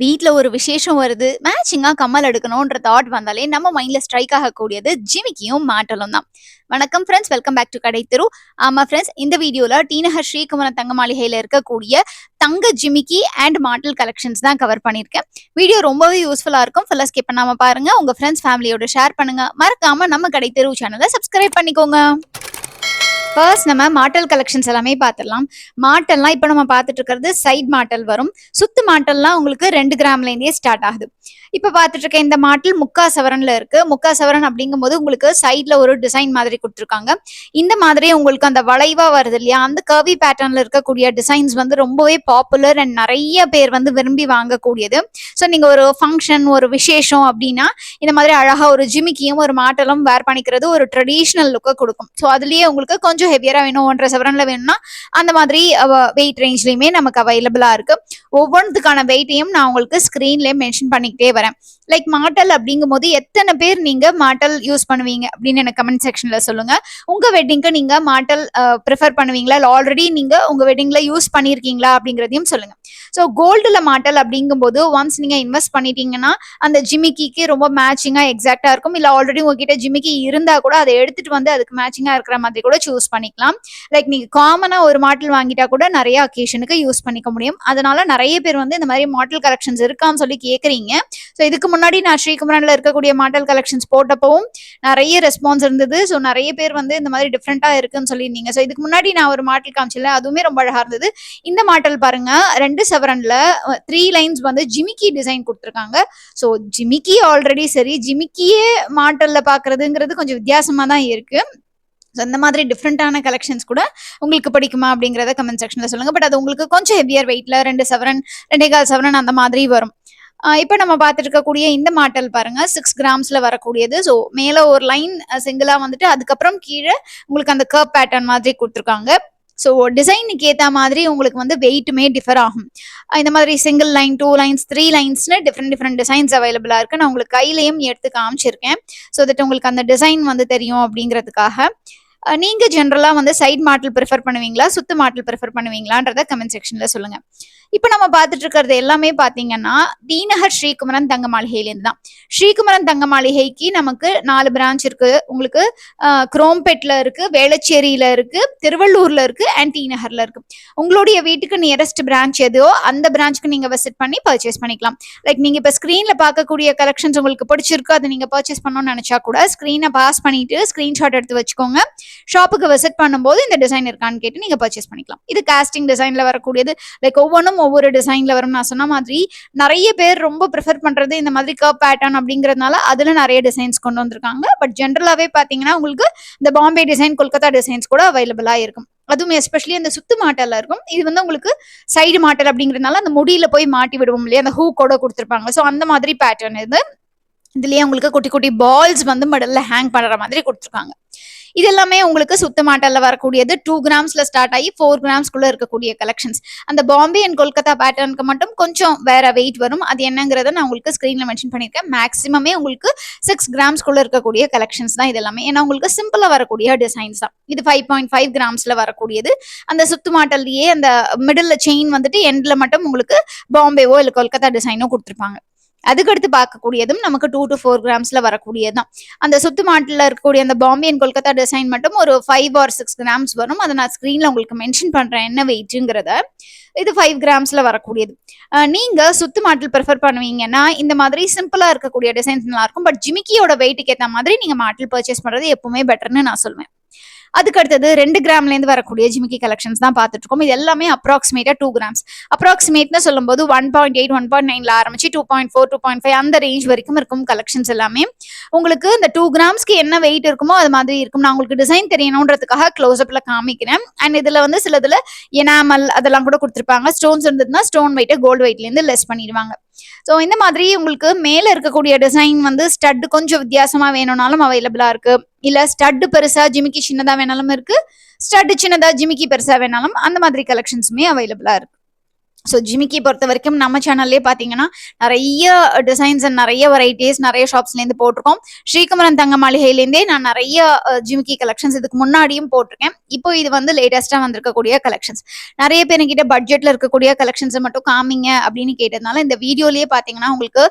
வீட்ல ஒரு விசேஷம் வருது. மேட்சிங்கா கம்மல் எடுக்கணுன்ற தாட் வந்தாலே நம்ம மைண்ட்ல ஸ்ட்ரைக் ஆகக்கூடியது ஜிமிக்கியும் மாட்டலும் தான். வணக்கம் ஃப்ரெண்ட்ஸ், வெல்கம் பேக் டு கடை தெரு. ஆமா ஃப்ரெண்ட்ஸ், இந்த வீடியோல டிநகர் ஸ்ரீகுமரன் தங்க மாளிகையில இருக்கக்கூடிய தங்க ஜிமிக்கி அண்ட் மாட்டல் கலெக்ஷன்ஸ் தான் கவர் பண்ணியிருக்கேன். வீடியோ ரொம்பவே யூஸ்ஃபுல்லா இருக்கும். ஃபுல்லா ஸ்கிப் பண்ணாம பாருங்க. உங்க ஃப்ரெண்ட்ஸ் ஃபேமிலியோட ஷேர் பண்ணுங்க. மறக்காம நம்ம கடை தெரு சேனலை சப்ஸ்கிரைப் பண்ணிக்கோங்க. ஃபர்ஸ்ட் நம்ம மாட்டல் கலெக்ஷன்ஸ் எல்லாமே பார்த்துடலாம். மாட்டல்லாம் இப்போ நம்ம பார்த்துட்டு இருக்கிறது சைட் மாட்டல் வரும். சுத்து மாட்டல்லாம் உங்களுக்கு 2 கிராம்லேருந்தே ஸ்டார்ட் ஆகுது. இப்போ பார்த்துட்டு இருக்க இந்த மாட்டல் முக்கா சவரன்ல இருக்கு. முக்கா சவரன் அப்படிங்கும்போது உங்களுக்கு சைட்ல ஒரு டிசைன் மாதிரி கொடுத்துருக்காங்க. இந்த மாதிரி உங்களுக்கு அந்த வளைவா வருது இல்லையா, அந்த கர்வி பேட்டர்ன்ல இருக்கக்கூடிய டிசைன்ஸ் வந்து ரொம்பவே பாப்புலர் அண்ட் நிறைய பேர் வந்து விரும்பி வாங்கக்கூடியது. ஸோ நீங்க ஒரு ஃபங்க்ஷன், ஒரு விசேஷம் அப்படின்னா இந்த மாதிரி அழகா ஒரு ஜிமிக்கியும் ஒரு மாட்டலும் வேர் பண்ணிக்கிறது ஒரு ட்ரெடிஷ்னல் லுக்கை கொடுக்கும். ஸோ அதுலயே உங்களுக்கு கொஞ்சம் ஹெவியரா வேணும், 1.5 சவரன்ல வேணும்னா அந்த மாதிரி வெயிட் ரேஞ்ச்லயுமே நமக்கு அவைலபிளா இருக்கு. ஒவ்வொன்றுக்கான வெயிட்டையும் நான் உங்களுக்கு ஸ்கிரீன்லயே மென்ஷன் பண்ணிக்கிட்டே வரேன். லைக் மாட்டல் அப்படிங்கும் போது எத்தனை பேர் நீங்க மாட்டல் யூஸ் பண்ணுவீங்க அப்படின்னு எனக்கு கமெண்ட் செக்ஷன்ல சொல்லுங்க. உங்க வெட்டிங்க்கு நீங்க மாட்டல் ப்ரிஃபர் பண்ணுவீங்களா, இல்லை ஆல்ரெடி நீங்க உங்க வெட்டிங்ல யூஸ் பண்ணியிருக்கீங்களா அப்படிங்கிறதையும் சொல்லுங்க. ஸோ கோல்டுல மாட்டல் அப்படிங்கும்போது ஒன்ஸ் நீங்க இன்வெஸ்ட் பண்ணிட்டீங்கன்னா அந்த ஜிமிக்கிக்கு ரொம்ப மேட்சிங்கா எக்ஸாக்டா இருக்கும். இல்ல ஆல்ரெடி உங்ககிட்ட ஜிமிக்கி இருந்தா கூட அதை எடுத்துட்டு வந்து அதுக்கு மேட்சிங்கா இருக்கிற மாதிரி கூட சூஸ் பண்ணிக்கலாம். லைக் நீங்க காமனா ஒரு மாடல் வாங்கிட்டா கூட நிறைய அக்கேஷனுக்கு யூஸ் பண்ணிக்க முடியும். அதனால நிறைய பேர் வந்து இந்த மாதிரி மாடல் கலெக்ஷன்ஸ் இருக்கான்னு சொல்லி கேக்குறீங்க. ஸோ இதுக்கு முன்னாடி நான் ஸ்ரீகுமரன்ல இருக்கக்கூடிய மாடல் கலெக்ஷன்ஸ் போட்டப்பவும் நிறைய ரெஸ்பான்ஸ் இருந்தது. ஸோ நிறைய பேர் வந்து இந்த மாதிரி டிஃப்ரெண்டா இருக்குன்னு சொல்லியிருந்தீங்க. ஸோ இதுக்கு முன்னாடி நான் ஒரு மாடல் காமிச்சல, அதுவுமே ரொம்ப அழகா இருந்தது. இந்த மாடல் பாருங்க, 2 சவரன்ல 3 லைன்ஸ் வந்து ஜிமிக்கி டிசைன் கொடுத்துருக்காங்க. ஸோ ஜிமிக்கி ஆல்ரெடி சரி, ஜிமிக்கியே மாட்டல்ல பாக்குறதுங்கிறது கொஞ்சம் வித்தியாசமா தான் இருக்கு. ஸோ இந்த மாதிரி டிஃப்ரெண்டான கலெக்ஷன்ஸ் கூட உங்களுக்கு பிடிக்குமா அப்படிங்கிறத கமெண்ட் செக்ஷன்ல சொல்லுங்க. பட் அது உங்களுக்கு கொஞ்சம் ஹெவியர் வெயிட்ல 2 சவரன் 2.25 சவரன் அந்த மாதிரி வரும். இப்போ நம்ம பார்த்துட்டு இருக்கக்கூடிய இந்த மாட்டல் பாருங்க, 6 கிராம்ஸ்ல வரக்கூடியது. ஸோ மேல ஒரு லைன் சிங்கிளா வந்துட்டு அதுக்கப்புறம் கீழே உங்களுக்கு அந்த கர்வ் பேட்டர்ன் மாதிரி கொடுத்துருக்காங்க. ஸோ டிசைனுக்கு ஏற்ற மாதிரி உங்களுக்கு வந்து வெயிட்டுமே டிஃபர் ஆகும். இந்த மாதிரி சிங்கிள் லைன், 2 லைன்ஸ், 3 லைன்ஸ்னு டிஃப்ரெண்ட் டிசைன்ஸ் அவைலபிளா இருக்கு. நான் உங்களுக்கு கையிலையும் எடுத்து காமிச்சிருக்கேன். ஸோ தட் உங்களுக்கு அந்த டிசைன் வந்து தெரியும் அப்படிங்கிறதுக்காக. நீங்க ஜென்ரலா வந்து சைட் மாடல் ப்ரிஃபர் பண்ணுவீங்களா, சுத்து மாடல் ப்ரிஃபர் பண்ணுவீங்களான்றத கமெண்ட் செக்ஷன்ல சொல்லுங்க. இப்போ நம்ம பார்த்துட்டு இருக்கிறது எல்லாமே பார்த்தீங்கன்னா டிநகர் ஸ்ரீகுமரன் தங்க மாளிகையிலேருந்து தான். ஸ்ரீகுமரன் தங்க மாளிகைக்கு நமக்கு 4 பிரான்ச் இருக்கு. உங்களுக்கு குரோம்பேட்ல இருக்கு, வேளச்சேரியில இருக்கு, திருவள்ளூர்ல இருக்கு அண்ட் டிநகர்ல இருக்கு. உங்களுடைய வீட்டுக்கு நியரஸ்ட் பிரான்ச் எதோ அந்த பிரான்ச்சுக்கு நீங்க விசிட் பண்ணி பர்ச்சேஸ் பண்ணிக்கலாம். லைக் நீங்க இப்போ ஸ்கிரீன்ல பார்க்கக்கூடிய கலெக்ஷன்ஸ் உங்களுக்கு பிடிச்சிருக்கு, அதை நீங்க பர்ச்சேஸ் பண்ணணும்னு நினைச்சா கூட ஸ்கிரீனை பாஸ் பண்ணிட்டு ஸ்கிரீன்ஷாட் எடுத்து வச்சுக்கோங்க. ஷாப்புக்கு விசிட் பண்ணும்போது இந்த டிசைன் இருக்கான்னு கேட்டு நீங்க பர்ச்சேஸ் பண்ணிக்கலாம். இது காஸ்டிங் டிசைன்ல வரக்கூடியது. லைக் ஒவ்வொன்றும் ஒவ்வொரு டிசைன்ல வரும். நான் சொன்ன மாதிரி நிறைய பேர் ரொம்ப ப்ரிஃபர் பண்றது இந்த மாதிரி கர்வ் பேட்டர்ன் அப்படிங்கிறதுனால அதுல நிறைய டிசைன்ஸ் கொண்டு வந்திருக்காங்க. பட் ஜென்ரலாவே பாத்தீங்கன்னா உங்களுக்கு இந்த பாம்பே டிசைன், கொல்கத்தா டிசைன்ஸ் கூட அவைலபிளா இருக்கும். அதுவும் எஸ்பெஷலி அந்த சுத்து மாட்டல்ல இருக்கும். இது வந்து உங்களுக்கு சைடு மாட்டல் அப்படிங்கிறதுனால அந்த முடியில போய் மாட்டி விடுவோம் இல்லையா, அந்த ஹூ கூட கொடுத்துருப்பாங்க. ஸோ அந்த மாதிரி பேட்டர்ன் இது. இதுலயே உங்களுக்கு குட்டி குட்டி பால்ஸ் வந்து மடல்ல ஹேங் பண்ற மாதிரி கொடுத்துருக்காங்க. இது எல்லாமே உங்களுக்கு சுத்த மாட்டல்ல வரக்கூடியது. 2 கிராம்ஸ்ல ஸ்டார்ட் ஆகி 4 கிராம்ஸ்குள்ள இருக்கக்கூடிய கலெக்ஷன்ஸ். அந்த பாம்பே அண்ட் கொல்கத்தா பேட்டர்னுக்கு மட்டும் கொஞ்சம் வேற வெயிட் வரும். அது என்னங்கிறத நான் உங்களுக்கு ஸ்கிரீன்ல மென்ஷன் பண்ணியிருக்கேன். மேக்ஸிமமே உங்களுக்கு 6 கிராம்ஸ்குள்ள இருக்கக்கூடிய கலெக்ஷன்ஸ் தான் இது எல்லாமே. ஏன்னா உங்களுக்கு சிம்பிளா வரக்கூடிய டிசைன்ஸ் தான். இது 5.5 கிராம்ஸ்ல வரக்கூடியது. அந்த சுத்து மாட்டல்லையே அந்த மிடில் செயின் வந்துட்டு எண்ட்ல மட்டும் உங்களுக்கு பாம்பேவோ இல்லை கொல்கத்தா டிசைனோ கொடுத்துருப்பாங்க. அதுக்கடுத்து பார்க்கக்கூடியதும் நமக்கு 2 to 4 கிராம்ஸ்ல வரக்கூடியதுதான். அந்த சுத்து மாட்டில் இருக்கக்கூடிய அந்த பாம்பே அண்ட் கொல்கத்தா டிசைன் மட்டும் ஒரு 5 or 6 கிராம்ஸ் வரும். அதை நான் ஸ்கிரீன்ல உங்களுக்கு மென்ஷன் பண்றேன் என்ன வெயிட்ங்கிறத. இது 5 கிராம்ஸ்ல வரக்கூடியது. நீங்க சுத்து மாட்டில் ப்ரிஃபர் பண்ணுவீங்கன்னா இந்த மாதிரி சிம்பிளா இருக்கக்கூடிய டிசைன்ஸ் நல்லா இருக்கும். பட் ஜிமிக்கியோட வெயிட்டுக்கு ஏற்ற மாதிரி நீங்க மாட்டில் பர்ச்சேஸ் பண்றது எப்பவுமே பெட்டர்னு நான் சொல்லுவேன். அதுக்கு அடுத்தது 2 கிராம்ல இருந்து வரக்கூடிய ஜிமிக்கி கலெக்ஷன்ஸ் தான் பார்த்துட்டு இருக்கோம். இது எல்லாமே அப்ராக்சிமேட்டா 2 கிராம்ஸ். அப்ராக்சிமேட்னு சொல்லும்போது 1.8, 1.9ல ஆரம்பிச்சு 2.4, 2.5 அந்த ரேஞ்ச் வரைக்கும் இருக்கும் கலெக்ஷன்ஸ் எல்லாமே. உங்களுக்கு இந்த 2 கிராம்ஸ்க்கு என்ன வெயிட் இருக்குமோ அது மாதிரி இருக்கும். நான் உங்களுக்கு டிசைன் தெரியணுன்றதுக்காக க்ளோஸ் அப்ல காமிக்கிறேன். அண்ட் இதுல வந்து சிலதுல எனாமல் அதெல்லாம் கூட கொடுத்துருப்பாங்க. ஸ்டோன்ஸ் இருந்ததுன்னா ஸ்டோன் வெயிட்டை கோல்டு வெயிட்ல இருந்து லெஸ் பண்ணிடுவாங்க. ஸோ இந்த மாதிரி உங்களுக்கு மேல இருக்கக்கூடிய டிசைன் வந்து ஸ்டட் கொஞ்சம் வித்தியாசமா வேணும்னாலும் அவைலபிளா இருக்கு. இல்ல ஸ்டட் பெருசா ஜிமிக்கி சின்னதா வேணாலும் இருக்கு. ஸ்டட் சின்னதா ஜிமிக்கி பெருசா வேணாலும் அந்த மாதிரி கலெக்ஷன்ஸுமே அவைலபிளா இருக்கு. ஸோ ஜிமிக்கி பொறுத்த வரைக்கும் நம்ம சேனல்லே பார்த்தீங்கன்னா நிறைய டிசைன்ஸ் அண்ட் நிறைய வெரைட்டிஸ் நிறைய ஷாப்ஸ்லேருந்து போட்டிருக்கோம். ஸ்ரீகுமரன் தங்க மாளிகையிலேருந்தே நான் நிறைய ஜிமிக்கி கலெக்ஷன்ஸ் இதுக்கு முன்னாடியும் போட்டிருக்கேன். இப்போ இது வந்து லேட்டஸ்ட்டாக வந்திருக்கக்கூடிய கலெக்ஷன்ஸ். நிறைய பேர் என்கிட்ட பட்ஜெட்டில் இருக்கக்கூடிய கலெக்ஷன்ஸை மட்டும் காமிங்க அப்படின்னு கேட்டதுனால இந்த வீடியோலேயே பார்த்தீங்கன்னா உங்களுக்கு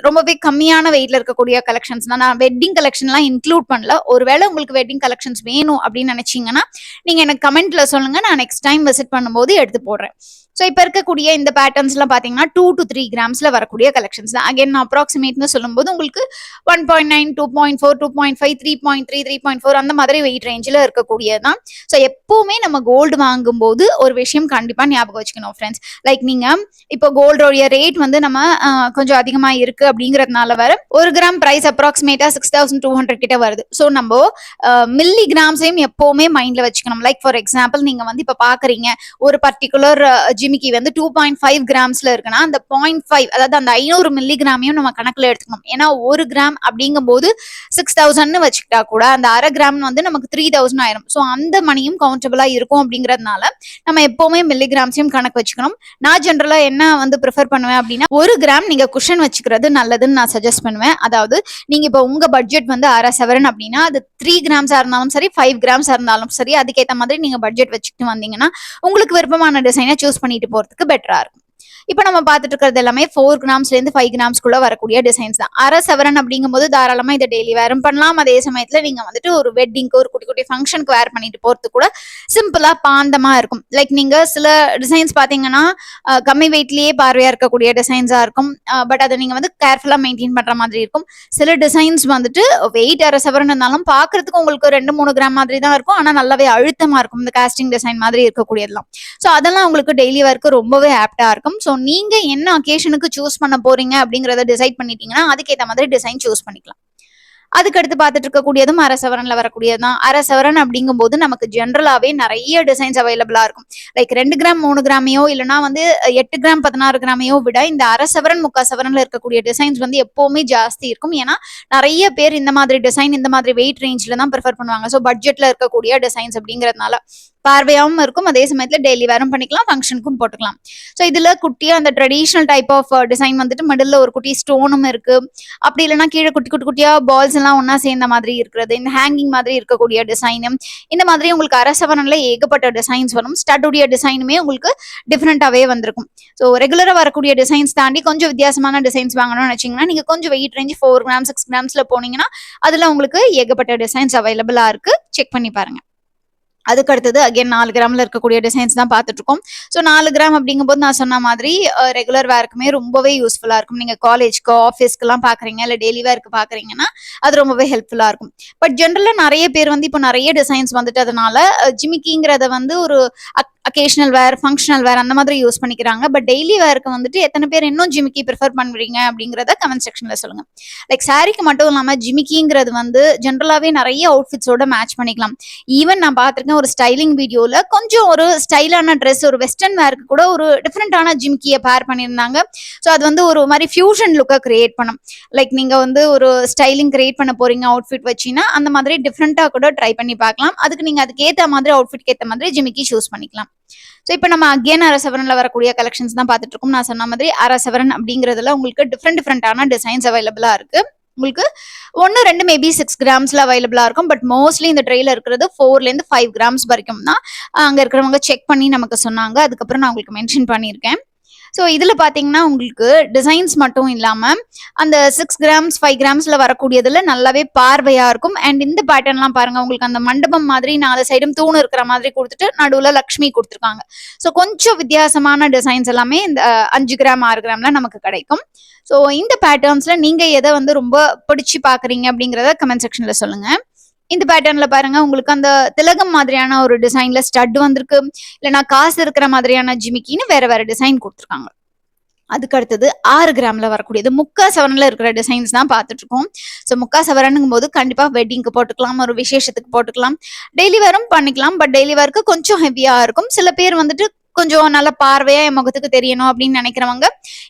ரொம்பவே கம்மியான வெயிட்ல இருக்கக்கூடிய கலெக்ஷன்ஸ் தான். நான் வெட்டிங் கலெக்ஷன்லாம் இன்க்ளூட் பண்ணல. ஒருவேளை உங்களுக்கு வெட்டிங் கலெக்ஷன்ஸ் வேணும் அப்படின்னு நினைச்சீங்கன்னா நீங்க எனக்கு கமெண்ட்ல சொல்லுங்க, நான் நெக்ஸ்ட் டைம் விசிட் பண்ணும்போது எடுத்து போடுறேன். ஸோ இப்போ இருக்கக்கூடிய இந்த பேட்டர்ன்ஸ்லாம் பார்த்தீங்கன்னா 2 to 3 கிராம்ஸ்ல வரக்கூடிய கலெக்ஷன்ஸ் தான். அகைன் நான் அப்ராக்சிமேட்னு சொல்லும்போது உங்களுக்கு 1.9, 2.4, 2.5, 3.3, 3.4 அந்த மாதிரி வெயிட் ரேஞ்சில் இருக்கக்கூடியது தான். ஸோ எப்பவுமே நம்ம கோல்டு வாங்கும்போது ஒரு விஷயம் கண்டிப்பாக ஞாபகம் வச்சுக்கணும் ஃப்ரெண்ட்ஸ். லைக் நீங்கள் இப்போ கோல்டோடைய ரேட் வந்து நம்ம கொஞ்சம் அதிகமாக இருக்கு அப்படிங்கிறதுனால வர 1 கிராம் ப்ரைஸ் அப்ராக்சிமேட்டாக 6,200 கிட்ட வருது. ஸோ நம்ம மில்லி கிராம்ஸையும் எப்பவுமே மைண்ட்ல வச்சுக்கணும். லைக் ஃபார் எக்ஸாம்பிள் நீங்க வந்து இப்போ பார்க்குறீங்க ஒரு பர்டிகுலர் ஜிமிக்கி வந்து 2.5 கிராம்ஸ்ல இருக்குன்னா அந்த 0.5 அதாவது அந்த 500 மில்லி கிராமையும் நம்ம கணக்குல எடுத்துக்கணும். ஏன்னா 1 கிராம் அப்படிங்கும்போது 6,000 வச்சுக்கிட்டா கூட அந்த அரை கிராம் வந்து நமக்கு 3,000 ஆயிரும். ஸோ அந்த மணியும் கவுண்டபிளா இருக்கும் அப்படிங்கிறதுனால நம்ம எப்பவுமே மில்லி கிராம்ஸையும் கணக்கு வச்சுக்கணும். நான் ஜென்ரலா என்ன வந்து ப்ரிஃபர் பண்ணுவேன் அப்படின்னா 1 கிராம் நீங்க குஷன் வச்சுக்கிறது நல்லதுன்னு நான் சஜஸ்ட் பண்ணுவேன். அதாவது நீங்க இப்போ உங்க பட்ஜெட் வந்து அரை சவரன் அப்படின்னா அது 3 கிராம்ஸா இருந்தாலும் சரி 5 கிராம்ஸா இருந்தாலும் சரி அதுக்கேற்ற மாதிரி நீங்க பட்ஜெட் வச்சுக்கிட்டு வந்தீங்கன்னா உங்களுக்கு விருப்பமான டிசைனை சூஸ் பண்ணிட்டு போறதுக்கு பெட்டரா இருக்கும். இப்போ நம்ம பார்த்துட்டு இருக்கிறது எல்லாமே 4 கிராம்ஸ்லேருந்து 5 கிராம்ஸ்குள்ள வரக்கூடிய டிசைன்ஸ் தான். அரை சவரன் அப்படிங்கும்போது தாராளமாக இதை டெய்லி வேரும் பண்ணலாம். அதே சமயத்தில் நீங்கள் வந்துட்டு ஒரு வெட்டிங்க்கு ஒரு குட்டி குட்டி ஃபங்க்ஷனுக்கு வேர் பண்ணிட்டு போகிறது கூட சிம்பிளாக பாந்தமாக இருக்கும். லைக் நீங்கள் சில டிசைன்ஸ் பார்த்தீங்கன்னா கம்மி வெயிட்லேயே பார்வையாக இருக்கக்கூடிய டிசைன்ஸாக இருக்கும். பட் அதை நீங்கள் வந்து கேர்ஃபுல்லாக மெயின்டைன் பண்ணுற மாதிரி இருக்கும். சில டிசைன்ஸ் வந்துட்டு வெயிட் அரை சவரன் இருந்தாலும் பார்க்கறதுக்கு உங்களுக்கு 2-3 கிராம் மாதிரி தான் இருக்கும். ஆனால் நல்லாவே அழுத்தமாக இருக்கும். இந்த காஸ்டிங் டிசைன் மாதிரி இருக்கக்கூடியதெல்லாம். ஸோ அதெல்லாம் உங்களுக்கு டெய்லி ஒர்க்கு ரொம்பவே ஆப்டாக இருக்கும். ஸோ நீங்க என்ன அக்கேஷனுக்கு சூஸ் பண்ண போறீங்க அப்படிங்கறத டிசைட் பண்ணிட்டீங்கன்னா அதுக்கேற்ற மாதிரி டிசைன் சூஸ் பண்ணிக்கலாம். அதுக்கடுத்து பார்த்துட்டு இருக்கக்கூடியதும் அரை சவரன்ல வரக்கூடியது தான். அரை சவரன் அப்படிங்கும்போது நமக்கு ஜென்ரலாவே நிறைய டிசைன்ஸ் அவைலபிளா இருக்கும். லைக் 2 கிராம் 3 கிராமையோ இல்லைன்னா வந்து 8 கிராம் 16 கிராமையோ விட இந்த அரை சவரன் 3/4 சவரன்ல இருக்கக்கூடிய டிசைன்ஸ் வந்து எப்பவுமே ஜாஸ்தி இருக்கும். ஏன்னா நிறைய பேர் இந்த மாதிரி டிசைன் இந்த மாதிரி வெயிட் ரேஞ்சில தான் ப்ரிஃபர் பண்ணுவாங்க. ஸோ பட்ஜெட்ல இருக்கக்கூடிய டிசைன்ஸ் அப்படிங்கிறதுனால பார்வையாகவும் இருக்கும். அதே சமயத்தில் டெய்லி வேரும் பண்ணிக்கலாம், ஃபங்க்ஷனுக்கும் போட்டுக்கலாம். ஸோ இதில் குட்டியாக அந்த ட்ரெடிஷ்னல் டைப் ஆஃப் டிசைன் வந்துட்டு மிடில் ஒரு குட்டி ஸ்டோனும் இருக்கு. அப்படி இல்லைன்னா கீழே குட்டி குட்டி குட்டியாக பால்ஸ் எல்லாம் ஒன்றா சேர்ந்த மாதிரி இருக்கிறது, இந்த ஹேங்கிங் மாதிரி இருக்கக்கூடிய டிசைனு, இந்த மாதிரி உங்களுக்கு அரை சவரன்ல ஏகப்பட்ட டிசைன்ஸ் வரும். ஸ்டட்டுடைய டிசைனுமே உங்களுக்கு டிஃப்ரெண்டாகவே வந்திருக்கும். ஸோ ரெகுலராக வரக்கூடிய டிசைன்ஸ் தாண்டி கொஞ்சம் வித்தியாசமான டிசைன்ஸ் வாங்கணும்னு நினச்சிங்கன்னா நீங்கள் கொஞ்சம் வெயிட் ரேஞ்ச் 4 கிராம் 6 கிராம்ஸில் போனீங்கன்னா அதில் உங்களுக்கு ஏகப்பட்ட டிசைன்ஸ் அவைலபிளாக இருக்கு. செக் பண்ணி பாருங்க. அதுக்கு அடுத்தது அகைன் 4 கிராம்ல இருக்கக்கூடிய டிசைன்ஸ் தான் பார்த்துட்டு இருக்கோம். ஸோ 4 கிராம் அப்படிங்கும்போது நான் சொன்ன மாதிரி ரெகுலர் வேர்க்குமே ரொம்பவே யூஸ்ஃபுல்லா இருக்கும். நீங்க காலேஜ்க்கு ஆஃபீஸ்க்குலாம் பாக்குறீங்க இல்லை டெய்லி வேர்க்கு பாக்குறீங்கன்னா அது ரொம்பவே ஹெல்ப்ஃபுல்லா இருக்கும். பட் ஜென்ரலா நிறைய பேர் வந்து இப்போ நிறைய டிசைன்ஸ் வந்துட்டு அதனால ஜிமிக்கிங்கிறத வந்து ஒரு அக்கேஷனல் வேர் ஃபங்க்ஷனல் வேர் அந்த மாதிரி யூஸ் பண்ணிக்கிறாங்க. பட் டெய்லி வேருக்கு வந்துட்டு எத்தனை பேர் இன்னும் ஜிமிக்கி ப்ரிஃபர் பண்ணுறீங்க அப்படிங்கிறத கமெண்ட் செக்ஷன்ல சொல்லுங்க. லைக் சாரிக்கு மட்டும் இல்லாமல் ஜிமிக்கிங்கிறது வந்து ஜென்ரலாகவே நிறைய அவுட்ஃபிட்ஸோட மேட்ச் பண்ணிக்கலாம். ஈவன் நான் பார்த்துருக்கேன் ஒரு ஸ்டைலிங் வீடியோவில் கொஞ்சம் ஒரு ஸ்டைலான ட்ரெஸ் ஒரு வெஸ்டர்ன் வேருக்கு கூட ஒரு டிஃப்ரெண்டான ஜிமிக்கியை பேர் பண்ணியிருந்தாங்க. ஸோ அது வந்து ஒரு மாதிரி ஃபியூஷன் லுக்கை கிரியேட் பண்ணும். லைக் நீங்கள் வந்து ஒரு ஸ்டைலிங் கிரியேட் பண்ண போறீங்க அவுட்ஃபிட் வச்சின்னா அந்த மாதிரி டிஃப்ரெண்ட்டாக கூட ட்ரை பண்ணி பார்க்கலாம். அதுக்கு நீங்கள் அதுக்கு ஏற்ற மாதிரி அவுட்ஃபிட்க்கு ஏற்ற மாதிரி ஜிமிக்கி சூஸ் பண்ணிக்கலாம். ஸோ இப்போ நம்ம அகேன் அரை சவரன்ல வரக்கூடிய கலெக்ஷன்ஸ் தான் பார்த்துட்டு இருக்கோம். நான் சொன்ன மாதிரி அரை சவரன் அப்படிங்கிறதுல உங்களுக்கு டிஃப்ரெண்டான டிசைன்ஸ் அவைலபிளா இருக்கு. உங்களுக்கு 1-2 மேபி 6 கிராம்ஸ்ல அவைலபிளா இருக்கும். பட் மோஸ்ட்லி இந்த ட்ரெயில இருக்கிறது 4லேருந்து 5 கிராம்ஸ் வரைக்கும் தான் அங்கே இருக்கிறவங்க செக் பண்ணி நமக்கு சொன்னாங்க. அதுக்கப்புறம் நான் உங்களுக்கு மென்ஷன் பண்ணியிருக்கேன். ஸோ இதில் பார்த்தீங்கன்னா உங்களுக்கு டிசைன்ஸ் மட்டும் இல்லாமல் அந்த 6 கிராம்ஸ் 5 கிராம்ஸில் வரக்கூடியதில் நல்லாவே பார்வையாக இருக்கும். அண்ட் இந்த பேட்டர்ன்லாம் பாருங்கள், உங்களுக்கு அந்த மண்டபம் மாதிரி 4 சைடும் தூண் இருக்கிற மாதிரி கொடுத்துட்டு நடுவில் லக்ஷ்மி கொடுத்துருக்காங்க. ஸோ கொஞ்சம் வித்தியாசமான டிசைன்ஸ் எல்லாமே இந்த 5 கிராம் 6 கிராம்ல நமக்கு கிடைக்கும். ஸோ இந்த பேட்டர்ன்ஸில் நீங்கள் எதை வந்து ரொம்ப பிடிச்சி பார்க்குறீங்க அப்படிங்கிறத கமெண்ட் செக்ஷனில் சொல்லுங்கள். இந்த பேட்டர்ன்ல பாருங்க, உங்களுக்கு அந்த திலகம் மாதிரியான ஒரு டிசைன்ல ஸ்டட் வந்திருக்கு. இல்லைன்னா காசு இருக்கிற மாதிரியான ஜிமிக்கின்னு வேற வேற டிசைன் கொடுத்துருக்காங்க. அதுக்கு அடுத்தது 6 கிராம்ல வரக்கூடியது 3/4 சவரன்ல இருக்கிற டிசைன்ஸ் தான் பார்த்துட்டு இருக்கோம். ஸோ 3/4 சவரனுங்கும் போது கண்டிப்பா வெட்டிங்க்கு போட்டுக்கலாம், ஒரு விசேஷத்துக்கு போட்டுக்கலாம், டெய்லி வேரும் பண்ணிக்கலாம். பட் டெய்லி வேருக்கு கொஞ்சம் ஹெவியா இருக்கும். சில பேர் வந்துட்டு கொஞ்சம் நல்ல பார்வையா என் முகத்துக்கு தெரியணும் அப்படின்னு நினைக்கிறவங்க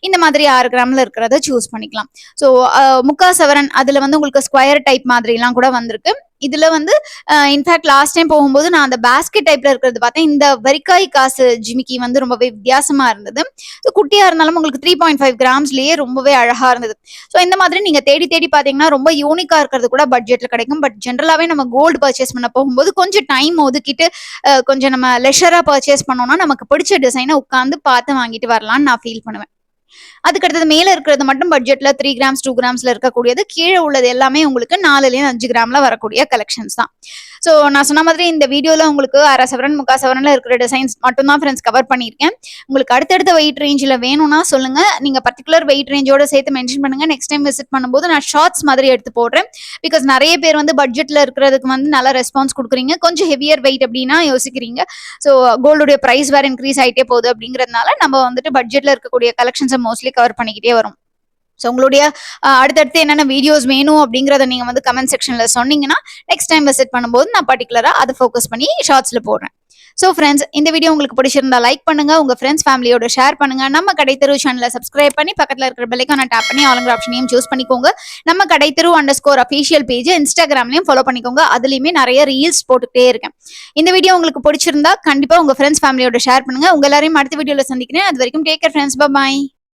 இந்த மாதிரி 6 கிராம்ல இருக்கிறத சூஸ் பண்ணிக்கலாம். ஸோ 3/4 சவரன் அதுல வந்து உங்களுக்கு ஸ்கொயர் டைப் மாதிரி எல்லாம் கூட வந்திருக்கு. இதுல வந்து இன்ஃபேக்ட் லாஸ்ட் டைம் போகும்போது நான் அந்த பேஸ்கெட் டைப்ல இருக்கிறது பார்த்தேன். இந்த வரிக்காய் காசு ஜிமிக்கி வந்து ரொம்பவே வித்தியாசமா இருந்தது. குட்டியா இருந்தாலும் உங்களுக்கு 3.5 கிராம்ஸ்லயே ரொம்பவே அழகா இருந்தது. ஸோ இந்த மாதிரி நீங்க தேடி தேடி பார்த்தீங்கன்னா ரொம்ப யூனிக்கா இருக்கிறது கூட பட்ஜெட்ல கிடைக்கும். பட் ஜென்ரலாவே நம்ம கோல்டு பர்ச்சேஸ் பண்ண போகும்போது கொஞ்சம் டைம் ஒதுக்கிட்டு கொஞ்சம் நம்ம லெஷரா பர்ச்சேஸ் பண்ணோம்னா நமக்கு பிடிச்ச டிசைனை உட்காந்து பார்த்து வாங்கிட்டு வரலாம்னு நான் ஃபீல் பண்ணுவேன். அதுக்கடுத்தது மேல இருக்கிறது மட்டும் பட்ஜெட்ல 3 கிராம்ஸ் 2 கிராம்ஸ்ல இருக்கக்கூடியது. கீழே உள்ளது எல்லாமே உங்களுக்கு 4லேருந்து 5 கிராம்ல வரக்கூடிய கலெக்ஷன்ஸ் தான். ஸோ நான் சொன்ன மாதிரி இந்த வீடியோல உங்களுக்கு 1/2 சவரன் 3/4 சவரன்ல இருக்கிற டிசைன்ஸ் மட்டும் தான் ஃப்ரெண்ட்ஸ் கவர் பண்ணியிருக்கேன். உங்களுக்கு அடுத்தடுத்த வெயிட் ரேஞ்சில் வேணும்னா சொல்லுங்க. நீங்க பர்டிகுலர் வெயிட் ரேஞ்சோட சேர்த்து மென்ஷன் பண்ணுங்க. நெக்ஸ்ட் டைம் விசிட் பண்ணும்போது நான் ஷார்ட்ஸ் மாதிரி எடுத்து போடுறேன். பிகாஸ் நிறைய பேர் வந்து பட்ஜெட்ல இருக்கிறதுக்கு வந்து நல்ல ரெஸ்பான்ஸ் கொடுக்குறீங்க. கொஞ்சம் ஹெவியர் வெயிட் அப்படின்னா யோசிக்கிறீங்க. ஸோ கோல்டுடைய ப்ரைஸ் வேற இன்க்ரீஸ் ஆகிட்டே போகுது அப்படிங்கிறதுனால நம்ம வந்துட்டு பட்ஜெட்ல இருக்கக்கூடிய கலெக்ஷன்ஸை மோஸ்ட்லி கவர் பண்ணிக்கிட்டே வரும். ஸோ உங்களுடைய அடுத்தடுத்து என்னென்ன வீடியோஸ் வேணும் அப்படிங்கிறத நீங்க வந்து கமெண்ட் செக்ஷன்ல சொன்னீங்கன்னா நெக்ஸ்ட் டைம் விசிட் பண்ணும்போது நான் பர்டிகுலரா அதை ஃபோக்கஸ் பண்ணி ஷார்ட்ஸ்ல போடுறேன். ஸோ ஃப்ரெண்ட்ஸ், இந்த வீடியோ உங்களுக்கு பிடிச்சிருந்தா லைக் பண்ணுங்க, உங்க ஃப்ரெண்ட்ஸ் ஃபேமிலியோட ஷேர் பண்ணுங்க. நம்ம கடைத்தெரு சேனலை சப்ஸ்கிரைப் பண்ணி பக்கத்தில் இருக்கிற பெல்லைக்கான டேப் பண்ணி ஆளுங்கிற ஆப்ஷனையும் சூஸ் பண்ணிக்கோங்க. நம்ம கடைத்தெரு _official பேஜ் இன்ஸ்டாகிராம்லயும் ஃபாலோ பண்ணிக்கோங்க. அதுலயுமே நிறைய ரீல்ஸ் போட்டுக்கிட்டே இருக்கேன். இந்த வீடியோ உங்களுக்கு பிடிச்சிருந்தா கண்டிப்பா உங்க ஃப்ரெண்ட்ஸ் ஃபேமிலியோட ஷேர் பண்ணுங்க. உங்க எல்லாரையும் அடுத்த வீடியோல சந்திக்கிறேன். அது வரைக்கும் டேக் கேர் ஃப்ரெண்ட்ஸ். பை.